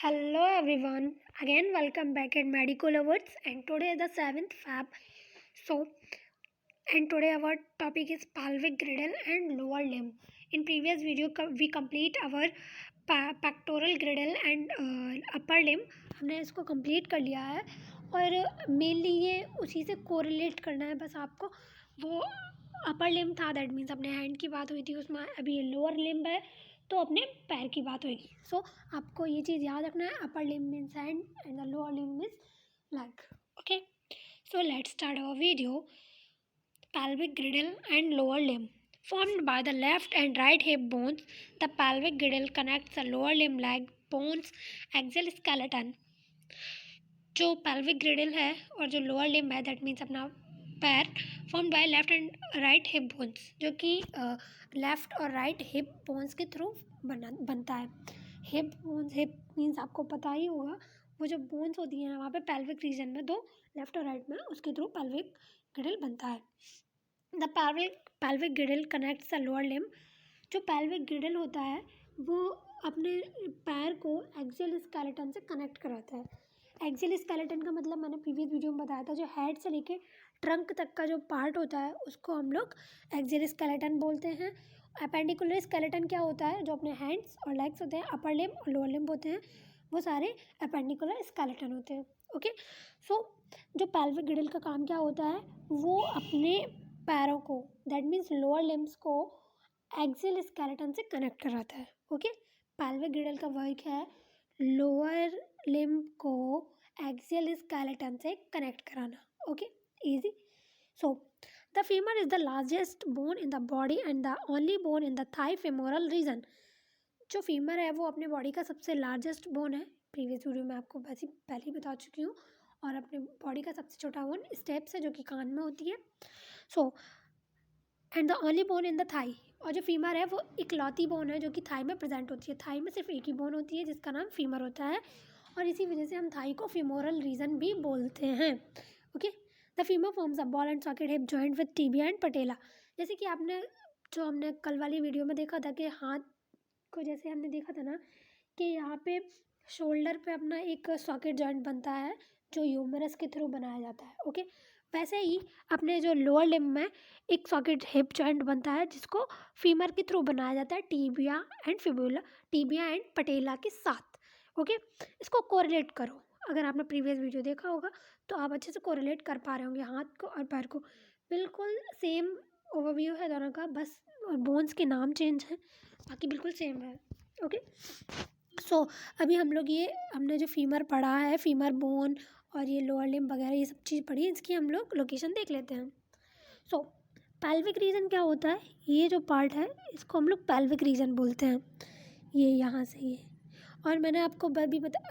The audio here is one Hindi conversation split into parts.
Hello everyone, again welcome back at Medical Awards, and today is the 7th Feb. So, and today our topic is pelvic girdle and lower limb. In previous video we complete our pectoral girdle and upper limb. हमने इसको complete कर लिया है और mainly ये उसी से correlate करना है बस आपको. वो अपर लिम्ब था, दैट मीन्स अपने हैंड की बात हुई थी उसमें. अभी ये लोअर लिम्ब है तो अपने पैर की बात होगी. सो आपको ये चीज़ याद रखना है, upper limb means hand and the lower limb means leg. Okay, so let's start our video. Pelvic girdle and lower limb. Formed by the left and right hip bones, the pelvic girdle connects the lower limb leg bones axial skeleton. जो pelvic girdle है और जो lower limb है, that means अपना पैर, form by left and right hip bones, जो कि लेफ्ट और राइट हिप बोन्स के थ्रू बनता है. हिप बोन्स, हिप मीन्स आपको पता ही होगा, वो जो बोन्स होती हैं वहाँ पे पेल्विक रीजन में, दो लेफ्ट और राइट में, उसके थ्रू पेल्विक गिडल बनता है. The pelvic girdle connects the lower limb. जो पेल्विक गिडल होता है वो अपने पैर को एक्सियल स्केलेटन से कनेक्ट कराता है. एक्सियल स्केलेटन का मतलब मैंने प्रीवियस वीडियो में बताया था, जो हेड से लेके ट्रंक तक का जो पार्ट होता है उसको हम लोग एक्सियल स्केलेटन बोलते हैं. अपेंडिकुलर स्केलेटन क्या होता है, जो अपने हैंड्स और लेग्स होते हैं, अपर लिम्ब और लोअर लिम्ब होते हैं, वो सारे अपेंडिकुलर स्केलेटन होते हैं. ओके, सो जो पेल्विक गिडल का काम क्या होता है, वो अपने पैरों को, दैट मीन्स लोअर लिम्ब्स को एक्सियल स्केलेटन से कनेक्ट कराता है. ओके, पेल्विक गिडल का वर्क है लोअर लिम्ब को एक्सियल स्केलेटन से कनेक्ट कराना. Okay, easy. So the femur is the largest bone in the body and the only bone in the thigh femoral region. जो फीमर है वो अपने बॉडी का सबसे लार्जेस्ट बोन है. प्रीवियस वीडियो में आपको पहले ही बता चुकी हूँ. और अपने बॉडी का सबसे छोटा बोन स्टेप्स है, जो कि कान में होती है. So and the only bone in the thigh. और जो फीमर है वो इकलौती बोन है जो कि थाई में प्रेजेंट होती है. थाई में सिर्फ एक ही बोन होती है जिसका नाम फीमर होता है, और इसी वजह से हम थाई को फीमोरल रीजन भी बोलते हैं. Okay, the femur forms a ball and socket hip joint with tibia and patella. जैसे कि हमने कल वाली वीडियो में देखा था कि हाथ को, जैसे हमने देखा था ना कि यहाँ पे शोल्डर पे अपना एक सॉकेट जॉइंट बनता है जो ह्यूमरस के थ्रू बनाया जाता है. ओके, वैसे ही अपने जो लोअर लिम्ब में एक सॉकेट हिप जॉइंट बनता है जिसको फीमर के थ्रू बनाया जाता है, tibia and fibula, tibia and patella के साथ. ओके, इसको कोरिलेट करो. अगर आपने प्रीवियस वीडियो देखा होगा तो आप अच्छे से कोरिलेट कर पा रहे होंगे हाथ को और पैर को. बिल्कुल सेम ओवरव्यू है दोनों का, बस बोन्स के नाम चेंज हैं, बाकी बिल्कुल सेम है. ओके, सो अभी हमने जो फीमर पढ़ा है, फीमर बोन और ये लोअर लिम्ब वगैरह ये सब चीज़ पढ़ी है, इसकी हम लोग लोकेशन देख लेते हैं. सो पेल्विक रीजन क्या होता है, ये जो पार्ट है इसको हम लोग पेल्विक रीजन बोलते हैं. ये यहाँ से ये, और मैंने आपको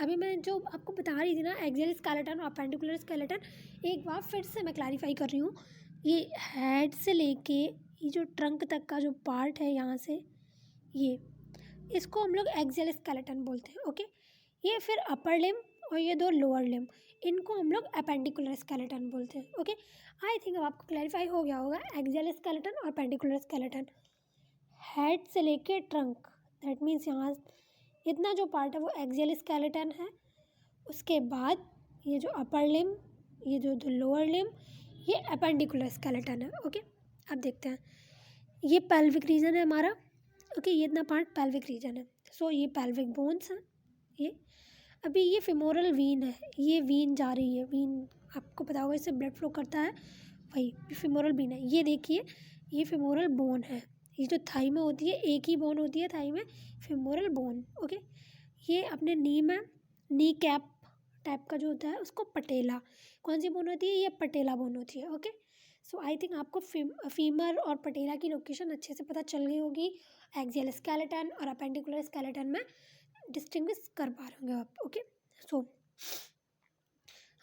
अभी मैं जो आपको बता रही थी ना, एक्सियल स्केलेटन और अपेंडिकुलर स्केलेटन, एक बार फिर से मैं क्लैरिफाई कर रही हूँ. ये हेड से लेके ये जो ट्रंक तक का जो पार्ट है यहाँ से, ये इसको हम लोग एक्सियल स्केलेटन बोलते हैं. ओके, ये फिर अपर लिम्ब और ये दो लोअर लिम्ब, इनको हम लोग अपेंडिकुलर स्केलेटन बोलते हैं. ओके, आई थिंक अब आपको क्लैरिफाई हो गया होगा. एक्सियल स्केलेटन और अपेंडिकुलर स्केलेटन, हेड से लेके ट्रंक, दैट मीन्स यहाँ इतना जो पार्ट है वो एक्सियल स्केलेटन है. उसके बाद ये जो अपर लिम्ब, ये जो लोअर लिम्ब, ये अपेंडिकुलर स्केलेटन है. ओके, अब देखते हैं. ये पेल्विक रीजन है हमारा. ओके, ये इतना पार्ट पेल्विक रीजन है. सो ये पेल्विक बोन्स हैं. ये अभी ये फिमोरल वीन है, ये वीन जा रही है. वीन आपको पता होगा, इससे ब्लड फ्लो करता है, वही फिमोरल वीन है. ये देखिए, ये फिमोरल बोन है. ये जो थाई में होती है, एक ही बोन होती है थाई में, फिमोरल बोन. ओके, ये अपने नी में नी कैप टाइप का जो होता है उसको पटेला, कौन सी बोन होती है, ये पटेला बोन होती है. ओके, सो आई थिंक आपको फीमर और पटेला की लोकेशन अच्छे से पता चल गई होगी. एक्सियल स्केलेटन और अपेंडिकुलर स्केलेटन में डिस्टिंग्विश कर पा रहे होंगे आप. ओके, सो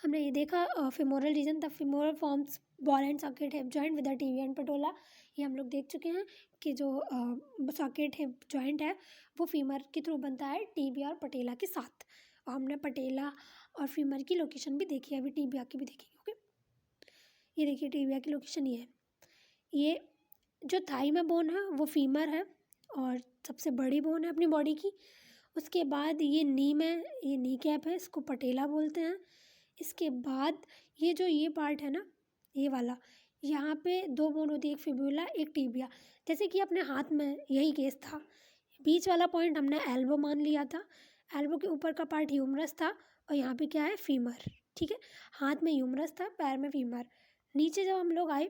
हमने ये देखा femoral region, the femoral forms ball and socket hip joint with the tibia and patella. ये हम लोग देख चुके हैं कि जो सॉकेट हिप जॉइंट है वो फीमर के थ्रू बनता है टिबिया और पटेला के साथ. और हमने पटेला और फीमर की लोकेशन भी देखी है, अभी टिबिया की भी देखेंगे. ओके, ये देखिए टिबिया की लोकेशन ये है. ये जो थाई में बोन है वो फीमर है और सबसे बड़ी बोन है अपनी बॉडी की. उसके बाद ये नी में, ये नी कैप है, इसको पटेला बोलते हैं। इसके बाद ये पार्ट है ना, ये वाला, यहाँ पे दो बोन होती है, एक फिब्यूला एक टीबिया। जैसे कि अपने हाथ में यही केस था, बीच वाला पॉइंट हमने एल्बो मान लिया था, एल्बो के ऊपर का पार्ट ह्यूमरस था, और यहाँ पे क्या है, फीमर। ठीक है, हाथ में ह्यूमरस था, पैर में फीमर। नीचे जब हम लोग आए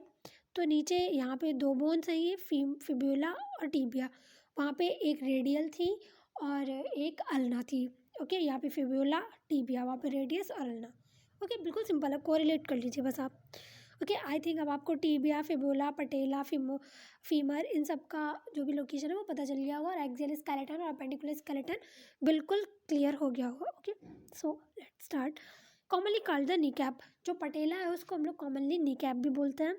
तो नीचे यहाँ पे दो बोन्स हैं, ये फिब्यूला और टीबिया। वहाँ पे एक रेडियल थी और एक अल्ना थी। ओके, यहाँ पे फिब्यूला टीबिया, वहाँ पे रेडियस और अल्ना। ओके, बिल्कुल सिंपल है, कोरिलेट कर लीजिए बस आप। ओके, आई थिंक अब आपको टीबिया, फिब्यूला, पटेला, फीमर, इन सब का जो भी लोकेशन है वो पता चल गया होगा, और एक्सियल स्केलेटन और अपेंडिकुलर स्केलेटन बिल्कुल क्लियर हो गया होगा। Okay, so let's start. Commonly called the knee cap, जो पटेला है उसको हम लोग कॉमनली नी कैप भी बोलते हैं।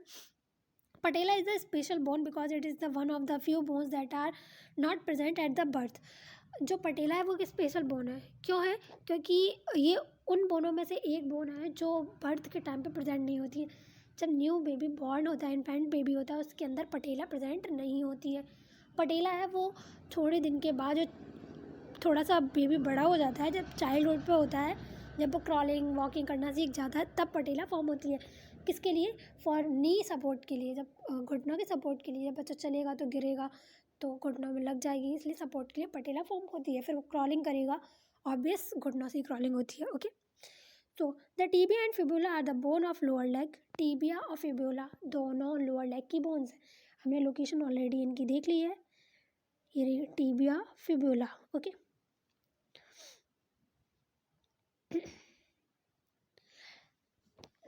Patella is a special bone because it is the one of the few bones that are not present at the birth. जो पटेला है वो एक स्पेशल बोन है। क्यों है? क्योंकि ये उन बोनों में से एक बोन है जो बर्थ के टाइम पे प्रेजेंट नहीं होती है। जब न्यू बेबी बॉर्न होता है, इन्फेंट बेबी होता है, उसके अंदर पटेला प्रेजेंट नहीं होती है। पटेला है वो थोड़े दिन के बाद, जो थोड़ा सा बेबी बड़ा हो जाता है, जब चाइल्डहुड पे होता है, जब वो क्रॉलिंग वॉकिंग करना सीख जाता है, तब पटेला फॉर्म होती है। किसके लिए? फॉर नी सपोर्ट के लिए, जब घुटनों के सपोर्ट के लिए। जब बच्चा चलेगा तो गिरेगा तो घुटनों में लग जाएगी, इसलिए सपोर्ट के लिए पटेला फॉर्म होती है। फिर वो क्रॉलिंग करेगा, ऑब्वियस घुटनों से क्रॉलिंग होती है। ओके, तो the tibia and fibula are the bone of lower leg. Tibia और फिब्यूला दोनों लोअर लेग की बोन्स हैं। हमने लोकेशन ऑलरेडी इनकी देख ली है, ये tibia, fibula. Okay,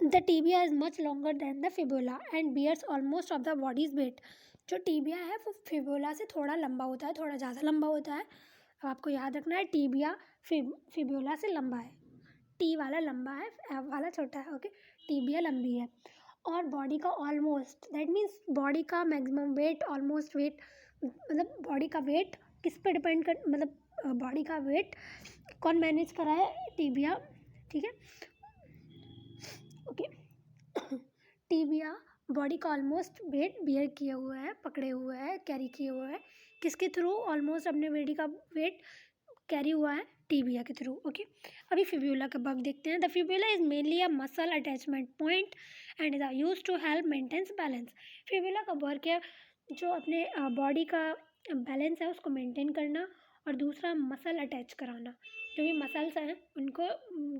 the tibia is much longer than the fibula and bears almost of the body's weight. जो टीबिया है वो फिबुला से थोड़ा लंबा होता है, थोड़ा ज़्यादा लंबा होता है। अब आपको याद रखना है, टीबिया फिबुला से लंबा है, टी वाला लंबा है, एफ वाला छोटा है। ओके, टीबिया लंबी है, और बॉडी का ऑलमोस्ट, दैट मीन्स बॉडी का मैक्सिमम वेट, ऑलमोस्ट वेट, मतलब बॉडी का वेट किस पे डिपेंड कर, मतलब बॉडी का वेट कौन मैनेज करा है? टीबिया। ठीक है, ओके। टीबिया बॉडी का ऑलमोस्ट वेट बियर किए हुआ है, पकड़े हुए है, कैरी किए हुआ है। किसके थ्रू ऑलमोस्ट अपने बॉडी का वेट कैरी हुआ है? टीबिया के थ्रू। ओके, अभी फिब्यूला का भाग देखते हैं। The fibula is mainly a muscle attachment point and is use to help maintains balance. Fibula का वर्क है जो अपने बॉडी का बैलेंस है उसको मेंटेन करना, और दूसरा मसल अटैच कराना। जो भी मसल्स हैं उनको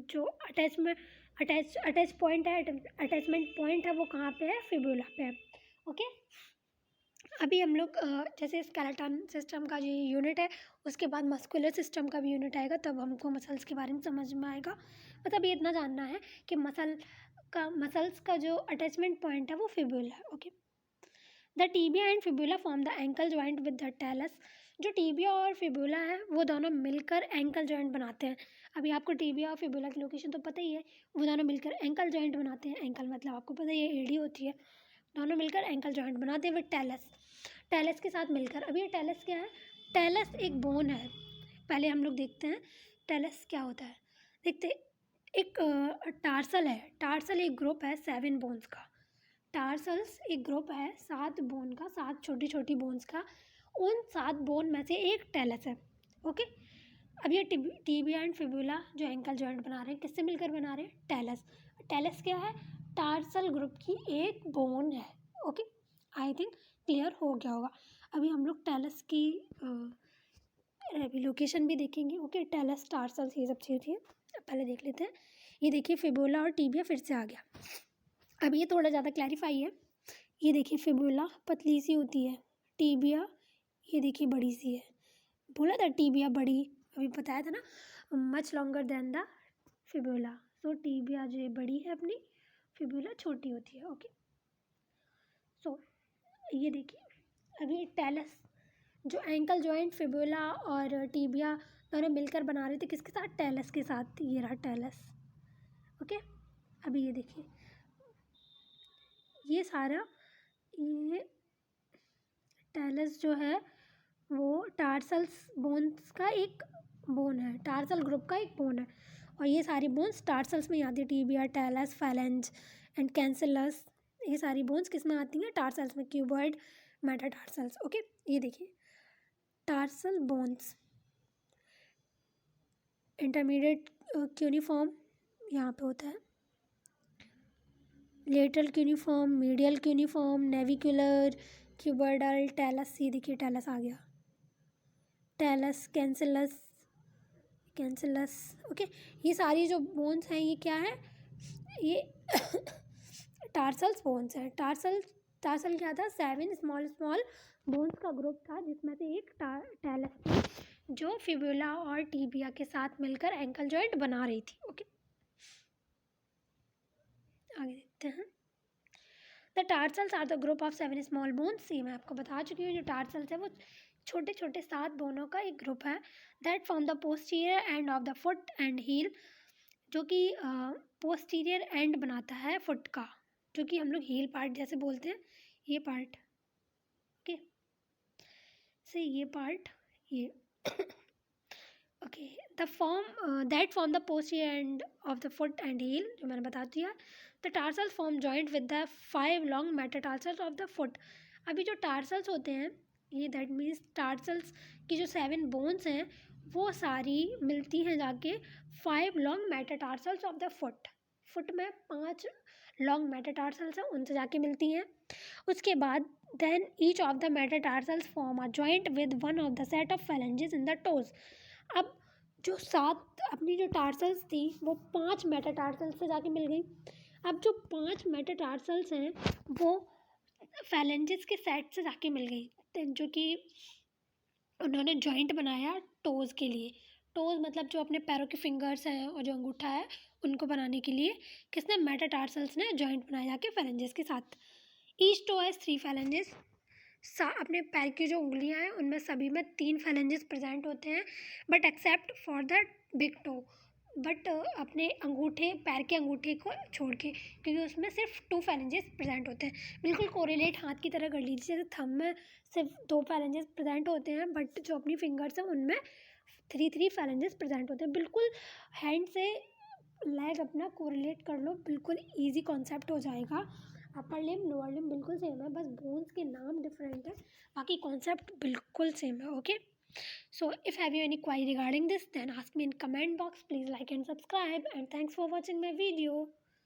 जो अटैच पॉइंट है, अटैचमेंट पॉइंट है, वो कहाँ पे है? फिब्यूला पे है। ओके, अभी हम लोग जैसे स्केलेटन सिस्टम का जो यूनिट है, उसके बाद मस्कुलर सिस्टम का भी यूनिट आएगा, तब हमको मसल्स के बारे में समझ में आएगा। मतलब ये इतना जानना है कि मसल्स का जो अटैचमेंट पॉइंट है वो फिब्यूला है। Okay, the tibia and fibula form the ankle joint with the talus. जो टीबिया और फिब्यूला है वो दोनों मिलकर एंकल जॉइंट बनाते हैं। अभी आपको टीबिया और फिब्यूला की लोकेशन तो पता ही है, वो दोनों मिलकर एंकल जॉइंट बनाते हैं। एंकल मतलब आपको पता ही है, एडी होती है। दोनों मिलकर एंकल जॉइंट बनाते हैं विद टेलस, टेलस के साथ मिलकर। अब ये टेलस क्या है? टेलस एक बोन है। पहले हम लोग देखते हैं टेलस क्या होता है। देखते, एक टार्सल है। टार्सल एक ग्रुप है 7 बोन्स का। टार्सल्स एक ग्रुप है 7 बोन का, 7 छोटी छोटी बोन्स का। उन 7 बोन में से एक टेलस है। ओके, अब ये टीबिया एंड फिब्यूला जो एंकल जॉइंट बना रहे हैं, किससे मिलकर बना रहे हैं? टेलस। टेलस क्या है? टार्सल ग्रुप की एक बोन है। ओके, आई थिंक क्लियर हो गया होगा। अभी हम लोग टेलस की लोकेशन भी देखेंगे। ओके, टेलस, टार्सल्स, ये सब चीज़ें पहले देख लेते हैं। ये देखिए फिब्यूला और टीबिया फिर से आ गया। अब ये थोड़ा ज़्यादा क्लैरिफाई है। ये देखिए फिब्यूला पतली सी होती है, टीबिया ये देखिए बड़ी सी है। बोला था टीबिया बड़ी, अभी बताया था ना, much longer than the fibula. So tibia जो बड़ी है अपनी, फिब्यूला छोटी होती है। ओके, सो ये देखिए अभी टेलस, जो एंकल जॉइंट फिब्यूला और टीबिया दोनों मिलकर बना रहे थे, किसके साथ? टेलस के साथ। ये रहा टेलस। ओके, अभी ये देखिए, ये सारा, ये टेलस जो है वो टार्सल्स बोन्स का एक बोन है, टार्सल ग्रुप का एक बोन है। और ये सारी बोन्स टार्सल्स में आती है। Tibia, talus, phalange and cancellous, ये सारी बोन्स किस में आती हैं? टार्सल्स में। Cuboid, metatarsals. ओके, ये देखिए टार्सल बोन्स, इंटरमीडिएट क्यूनिफॉर्म यहाँ पे होता है, lateral cuneiform, medial cuneiform, navicular, cuboidal, talus, ये देखिए टेलस आ गया, टेलस, कैंसिलस, कैंसिलस। ओके, ये सारी जो बोन्स हैं ये क्या है, ये टार्सल्स बोन्स है। टार्सल क्या था, 7 स्मॉल स्मॉल बोन्स का ग्रुप था जिसमें से एक टेलस थी जो फिबुला और टीबिया के साथ मिलकर एंकल जॉइंट बना रही थी। ओके, आगे देखते हैं। The tarsals are the group of 7 small bones. ये मैं आपको बता चुकी हूँ, जो टार्सल्स है वो छोटे छोटे 7 बोनों का एक ग्रुप है। That form the posterior end of the foot and heel, जो कि पोस्टीरियर एंड बनाता है फुट का, जो कि हम लोग हील पार्ट जैसे बोलते हैं, ये पार्ट। ओके, से ये पार्ट, ये okay, the form that form the posterior end of the foot and heel, जो मैंने बता दिया। The tarsal form joint with the 5 long metatarsals of the foot. अभी जो टार्सल्स होते हैं ये, दैट मीन्स टार्सल्स की जो 7 बोन्स हैं वो सारी मिलती हैं जाके 5 long metatarsals of the foot में 5 लॉन्ग मेटाटार्सल्स हैं, उनसे जाके मिलती हैं। उसके बाद then each of the metatarsals form a joint with one of the set of phalanges in the toes. अब जो 7 अपनी जो टार्सल्स थी वो 5 मेटाटार्सल्स से जाके मिल गई। अब जो 5 मेटाटार्सल्स हैं वो phalanges के सेट से जाके मिल गई, जो कि उन्होंने जॉइंट बनाया टोज़ के लिए। टोज़ मतलब जो अपने पैरों के फिंगर्स हैं और जो अंगूठा है उनको बनाने के लिए किसने, मेटाटार्सल्स ने जॉइंट बनाया जाके phalanges के साथ। Each toe has 3 phalanges। अपने पैर की जो उंगलियां हैं उनमें सभी में 3 phalanges प्रेजेंट होते हैं, but except for the big toe, but अपने अंगूठे, पैर के अंगूठे को छोड़ के, क्योंकि उसमें सिर्फ 2 phalanges प्रेजेंट होते हैं। बिल्कुल कोरिलेट हाथ की तरह कर लीजिए, जैसे थंब में सिर्फ 2 phalanges प्रेजेंट होते हैं, बट जो अपनी फिंगर्स हैं उनमें 3 phalanges प्रेजेंट होते हैं। बिल्कुल हैंड से लेग अपना कोरिलेट कर लो, बिल्कुल ईजी कॉन्सेप्ट हो जाएगा। अपर लिम लोअर लिम बिल्कुल सेम है, बस बोन्स के नाम डिफरेंट है, बाकी कॉन्सेप्ट बिल्कुल सेम है। Okay, so if have you any query regarding this, then ask me in comment box. Please like and subscribe, and thanks for watching my video.